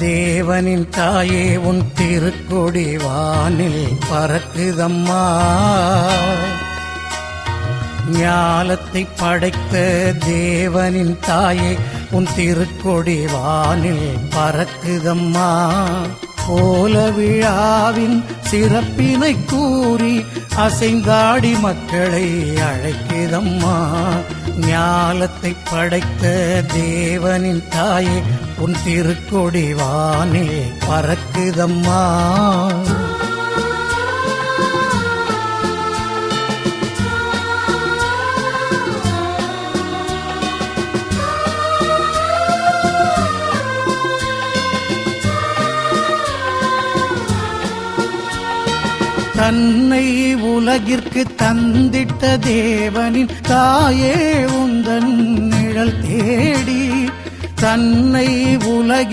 தேவனின் தாயே உன் திருக்கொடி வானில் பறக்குதம்மா. ஞாலத்தை படைத்த தேவனின் தாயே உன் திருக்கொடி வானில் பறக்குதம்மா. கோல விழாவின் சிறப்பினை கூறி அசைந்தாடி மக்களை அழைக்குதம்மா. ஞாலத்தை படைத்த தேவனின் தாயே உன் திருக்கொடி வானில் பறக்குதம்மா. தன்னை உலகிற்கு தந்திட்ட தேவனின் தாயே உந்தன் நிழல் தேடி. தன்னை உலகி